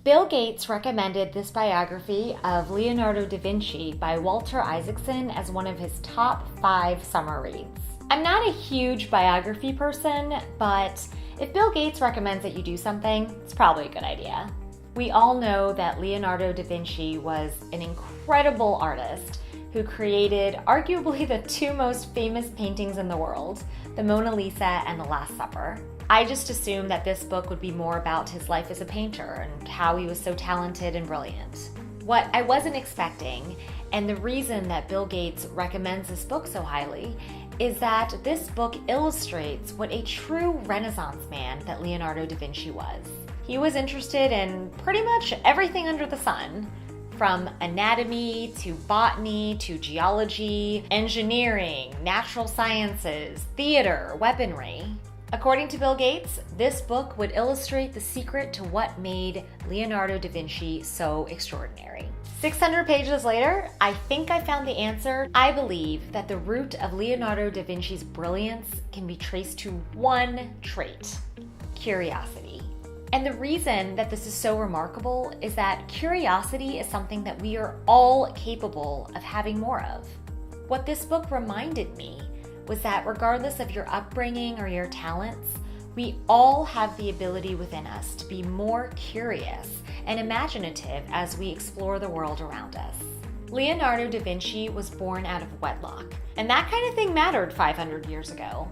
Bill Gates recommended this biography of Leonardo da Vinci by Walter Isaacson as one of his top 5 summer reads. I'm not a huge biography person, but if Bill Gates recommends that you do something, it's probably a good idea. We all know that Leonardo da Vinci was an incredible artist who created arguably the 2 most famous paintings in the world, the Mona Lisa and the Last Supper. I just assumed that this book would be more about his life as a painter and how he was so talented and brilliant. What I wasn't expecting, and the reason that Bill Gates recommends this book so highly, is that this book illustrates what a true Renaissance man that Leonardo da Vinci was. He was interested in pretty much everything under the sun, from anatomy to botany to geology, engineering, natural sciences, theater, weaponry. According to Bill Gates, this book would illustrate the secret to what made Leonardo da Vinci so extraordinary. 600 pages later, I think I found the answer. I believe that the root of Leonardo da Vinci's brilliance can be traced to one trait: curiosity. And the reason that this is so remarkable is that curiosity is something that we are all capable of having more of. What this book reminded me was that regardless of your upbringing or your talents, we all have the ability within us to be more curious and imaginative as we explore the world around us. Leonardo da Vinci was born out of wedlock, and that kind of thing mattered 500 years ago.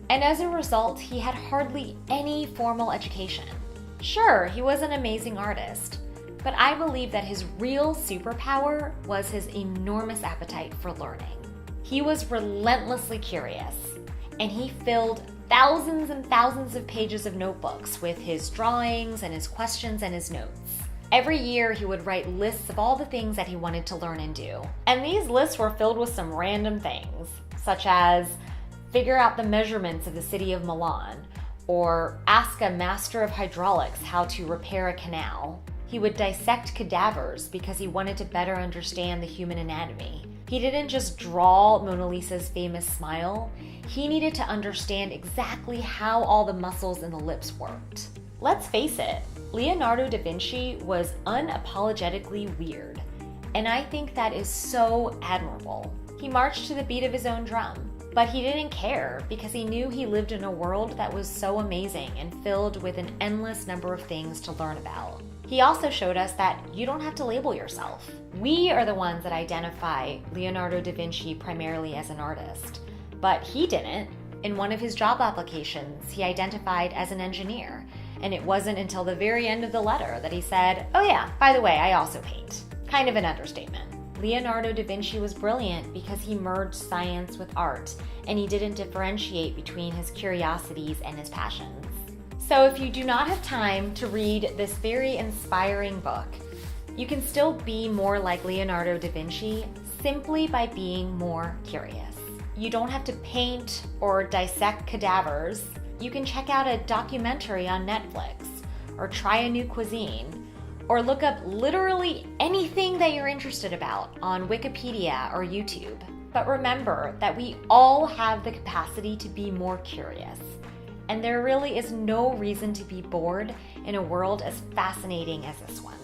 And as a result, he had hardly any formal education. Sure, he was an amazing artist, but I believe that his real superpower was his enormous appetite for learning. He was relentlessly curious, and he filled thousands and thousands of pages of notebooks with his drawings and his questions and his notes. Every year, he would write lists of all the things that he wanted to learn and do. And these lists were filled with some random things, such as figure out the measurements of the city of Milan, or ask a master of hydraulics how to repair a canal. He would dissect cadavers because he wanted to better understand the human anatomy. He didn't just draw Mona Lisa's famous smile, he needed to understand exactly how all the muscles in the lips worked. Let's face it, Leonardo da Vinci was unapologetically weird, and I think that is so admirable. He marched to the beat of his own drum, but he didn't care because he knew he lived in a world that was so amazing and filled with an endless number of things to learn about. He also showed us that you don't have to label yourself. We are the ones that identify Leonardo da Vinci primarily as an artist, but he didn't. In one of his job applications, he identified as an engineer, and it wasn't until the very end of the letter that he said, "Oh yeah, by the way, I also paint." Kind of an understatement. Leonardo da Vinci was brilliant because he merged science with art, and he didn't differentiate between his curiosities and his passions. So if you do not have time to read this very inspiring book, you can still be more like Leonardo da Vinci simply by being more curious. You don't have to paint or dissect cadavers. You can check out a documentary on Netflix, or try a new cuisine, or look up literally anything that you're interested about on Wikipedia or YouTube. But remember that we all have the capacity to be more curious. And there really is no reason to be bored in a world as fascinating as this one.